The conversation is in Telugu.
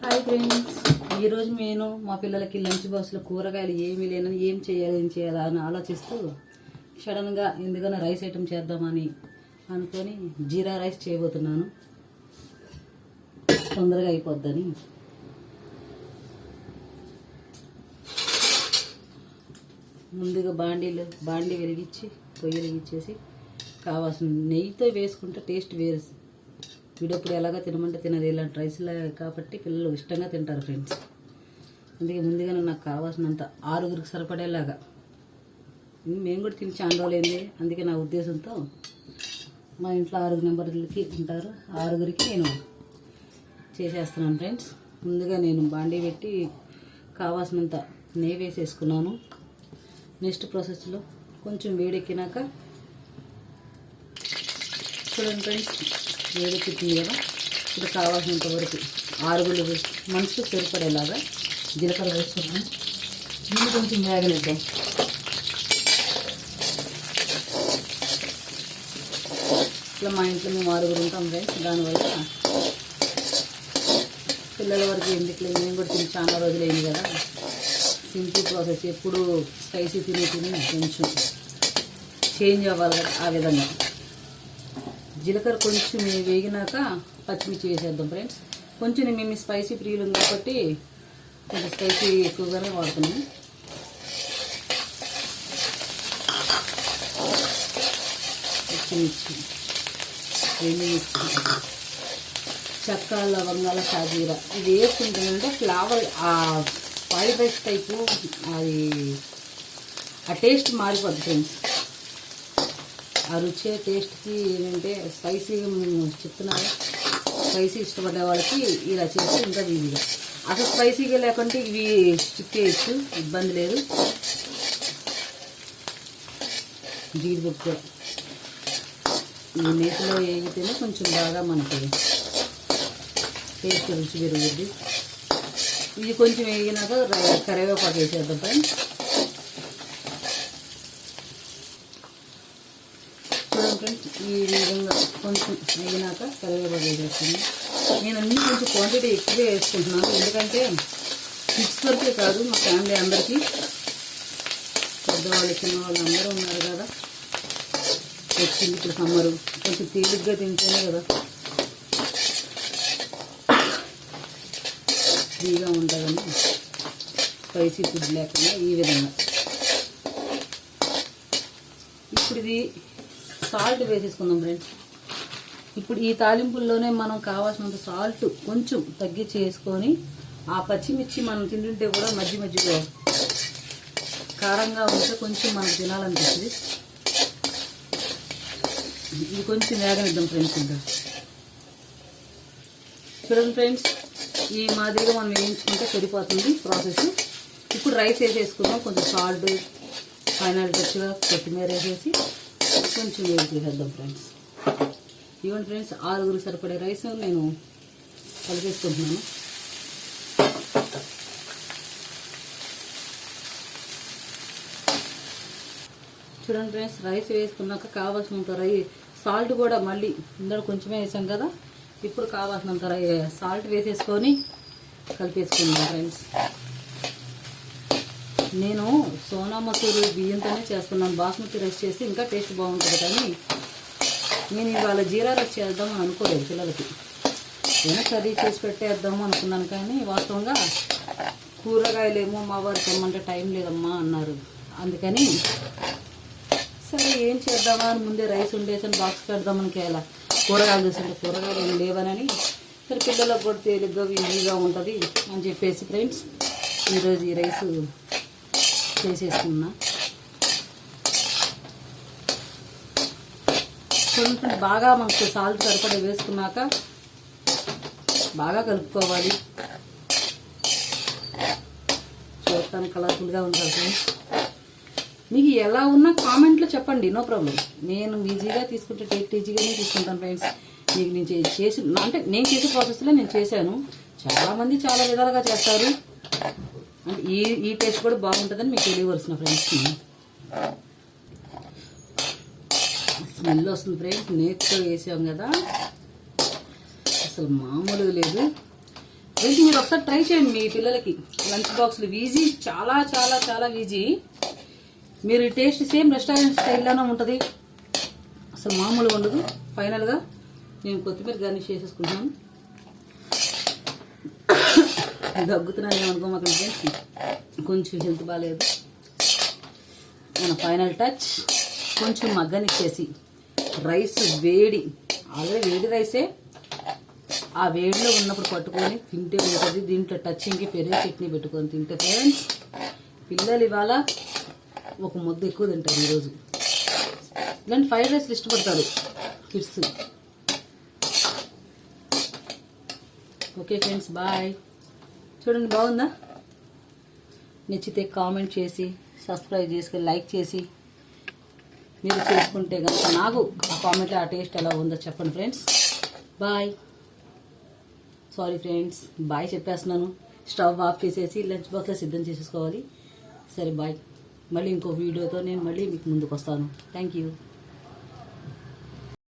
హాయ్ ఫ్రెండ్స్, ఈరోజు నేను మా పిల్లలకి లంచ్ బాక్స్లో కూరగాయలు ఏమీ లేనని ఏం చేయాలా అని ఆలోచిస్తూ సడన్గా ఎందుకన్నా రైస్ ఐటమ్ చేద్దామని అనుకొని జీరా రైస్ చేయబోతున్నాను. తొందరగా అయిపోద్దని ముందుగా బాండీ వెలిగించి పొయ్యి వెలిగించేసి కావాల్సిన నెయ్యితో వేసుకుంటే టేస్ట్ వేరు. వీడప్పుడు ఎలాగో తినమంటే తినదు, ఇలాంటి రైస్లా కాబట్టి పిల్లలు ఇష్టంగా తింటారు ఫ్రెండ్స్. అందుకే ముందుగానే నాకు కావాల్సినంత 6గురికి సరిపడేలాగా, మేము కూడా తిని చాలా రోజులైంది. అందుకే నా ఉద్దేశంతో మా ఇంట్లో 6 నెంబర్లకి ఉంటారు, 6గురికి నేను చేసేస్తున్నాను ఫ్రెండ్స్. ముందుగా నేను బాండీ పెట్టి కావాల్సినంత నెయ్యి వేసేసుకున్నాను. నెక్స్ట్ ప్రాసెస్లో కొంచెం వేడెక్కినాక చూడండి ఫ్రెండ్స్, వేడెక్కింది కదా, ఇప్పుడు కావాల్సినంత వరకు 6 మనుషులు సరిపడేలాగా జీలకర్ర వేసుకున్నాం. దీన్ని కొంచెం వేగనిద్దాం. ఇట్లా మా ఇంట్లో మేము 6 ఉంటాం ఫ్రెండ్స్. దానివల్ల పిల్లల వరకు ఎందుకు మేము కూడా తిని చాలా రోజులైంది కదా. సింపుల్ ప్రాసెస్, ఎప్పుడు స్పైసీ తిని కొంచెం చేంజ్ అవ్వాలి కదా. ఆ విధంగా జీలకర్ర కొంచెం వేగినాక పచ్చిమిర్చి వేసేద్దాం ఫ్రెండ్స్. కొంచెం మేము స్పైసీ ప్రియులు కాబట్టి కొంచెం స్పైసీ ఎక్కువగానే వాడుతున్నాం. పచ్చిమిర్చి, ఎండుమిర్చి, చెక్క, లవంగాల, షాజీరా ఇది వేసుకుంటుందంటే ఫ్లేవర్ ఫ్రైడ్ రైస్ టైపు అది ఆ టేస్ట్ మారిపోద్ది ఫ్రెండ్స్. ఆ రుచి టేస్ట్కి ఏంటంటే స్పైసీ చెప్తున్నారు. స్పైసీ ఇష్టపడే వాళ్ళకి ఇలా చేస్తే ఇంకా ఈజీగా. అసలు స్పైసీగా లేకుంటే ఇవి స్కిప్ చేయొచ్చు, ఇబ్బంది లేదు. జీడిపప్పు కూడా ఈ నేతిలో వేగితేనే కొంచెం బాగా మనకి టేస్ట్ రుచి పెరుగుద్ది. ఇది కొంచెం వేగినాక కరివేపాకు వేసేద్దాం ఫ్రెండ్స్. ఫ్రెండ్స్ ఈ విధంగా కొంచెం వేగినాక కరివేపాకు వేసేస్తాను. నేను అన్నీ కొంచెం క్వాంటిటీ ఎక్కువే వేసుకుంటున్నాను, ఎందుకంటే 6 వరకే కాదు, మా ఫ్యామిలీ అందరికీ, పెద్దవాళ్ళు చిన్నవాళ్ళు అందరూ ఉన్నారు కదా. వచ్చింది ఇప్పుడు సమ్మరు, కొంచెం తేలిగ్గా తింటేనే కదా ఫ్రీగా ఉంటుందని స్పైసీ ఫుడ్ లేకుండా ఈ విధంగా. ఇప్పుడు ఇది సాల్ట్ వేసేసుకుందాం ఫ్రెండ్స్. ఇప్పుడు ఈ తాలింపుల్లోనే మనం కావాల్సినంత సాల్ట్ కొంచెం తగ్గించి వేసుకొని, ఆ పచ్చిమిర్చి మనం తింటుంటే కూడా మధ్యలో కారంగా ఉంటే కొంచెం మనకు తినాలనిపిస్తుంది. ఇది కొంచెం వేగనిద్దాం ఫ్రెండ్స్. ఇంకా చూడండి ఫ్రెండ్స్, ఈ మాదిరిగా మనం వేయించుకుంటే సరిపోతుంది ప్రాసెస్. ఇప్పుడు రైస్ వేసేసుకుందాం. కొంచెం సాల్ట్, ఫైనల్ టచ్గా కొత్తిమీర వేసేసి కొంచెం వేడి చేసేద్దాం ఫ్రెండ్స్. ఇవ్వండి ఫ్రెండ్స్, 6గురికి సరిపడే రైస్ నేను కలిపేసుకుంటున్నాను. చూడండి ఫ్రెండ్స్, రైస్ వేసుకున్నాక కావాల్సినంత సాల్ట్ కూడా మళ్ళీ ఇందులో కొంచెమే వేసాం కదా, ఇప్పుడు కావాల్సినంత సాల్ట్ వేసేసుకొని కలిపేసుకుందాం ఫ్రెండ్స్. నేను సోనా మసూరి బియ్యంతోనే చేస్తున్నాను. బాస్మతి రైస్ చేసి ఇంకా టేస్ట్ బాగుంటుంది, కానీ నేను ఇవాళ జీరా రైస్ చేద్దామని అనుకోలేదు. పిల్లలకి ఏమైనా కర్రీ చేసి పెట్టేద్దాము అనుకున్నాను, కానీ వాస్తవంగా కూరగాయలేమో మా వారికి తెమ్మంటే టైం లేదమ్మా అన్నారు. అందుకని సరే ఏం చేద్దామా అని ముందే రైస్ ఉండేసని బాక్స్ పెడదామని కేలా కూరగాయలు చూస్తుంటే కూరగాయలు ఏం లేవనని, సరే పిల్లలకు కూడా తేలిగ్గా ఈజీగా ఉంటుంది అని చెప్పేసి ఫ్రెండ్స్ ఈరోజు ఈ రైస్ చేసేసుకున్నా. కొంచెం బాగా మనకు సాల్ట్ సరిపడా వేసుకున్నాక బాగా కలుపుకోవాలి. చూడటానికి కలర్ఫుల్గా ఉంటుంది ఫ్రెండ్స్. మీకు ఎలా ఉన్నా కామెంట్లో చెప్పండి, నో ప్రాబ్లం. నేను ఈజీగా తీసుకుంటే ఈజీగానే తీసుకుంటాను ఫ్రెండ్స్. మీకు నేను చేసి అంటే నేను చేసే ప్రాసెస్లో నేను చేశాను. చాలామంది చాలా విధాలుగా చేస్తారు, అంటే ఈ టేస్ట్ కూడా బాగుంటుందని మీకు తెలియవలసిన ఫ్రెండ్స్. స్మెల్ వస్తుంది ఫ్రెండ్స్, నేతితో వేసాం కదా, అసలు మామూలుగా లేదు. ఫ్రెండ్స్ మీరు ఒకసారి ట్రై చేయండి మీ పిల్లలకి లంచ్ బాక్స్లు ఈజీ, చాలా చాలా చాలా ఈజీ. మీరు టేస్ట్ సేమ్ రెస్టారెంట్ స్టైల్లోనే ఉంటుంది, అసలు మామూలుగా ఉండదు. ఫైనల్గా నేను కొత్తిమీర గార్నిష్ చేసేసుకుంటున్నాను. దగ్గుతున్నాను ఏమనుకోమాకండి ఫ్రెండ్స్, కొంచెం హెల్త్ బాగాలేదు. మన ఫైనల్ టచ్ కొంచెం మగ్గనిచ్చేసి రైస్ వేడి, ఆల్రెడీ వేడి రైసే, ఆ వేడిలో ఉన్నప్పుడు పట్టుకొని తింటే ఉంటుంది. దీంట్లో టచ్చింగ్కి పెరుగు చట్నీ పెట్టుకొని తింటే ఫ్రెండ్స్ పిల్లలు ఇవాళ ఒక ముద్ద ఎక్కువ తింటారు ఈరోజు. ఇలాంటి ఫ్రైడ్ రైస్లు ఇష్టపడతారు కిడ్స్. Okay friends, bye. చూడండి బాగుందా? నచ్చితే కామెంట్ చేసి సబ్స్క్రైబ్ చేసుకొని లైక్ చేసి మీరు చేసుకుంటే కనుక నాకు ఆ కామెంట్లో ఆ టేస్ట్ ఎలా ఉందో చెప్పండి friends. Bye. Sorry friends, bye చెప్పేస్తున్నాను. స్టవ్ ఆఫ్ చేసేసి లంచ్ బాక్స్లో సిద్ధం చేసేసుకోవాలి. సరే బాయ్. మళ్ళీ ఇంకో వీడియోతో నేను మళ్ళీ మీకు ముందుకు వస్తాను. Thank you.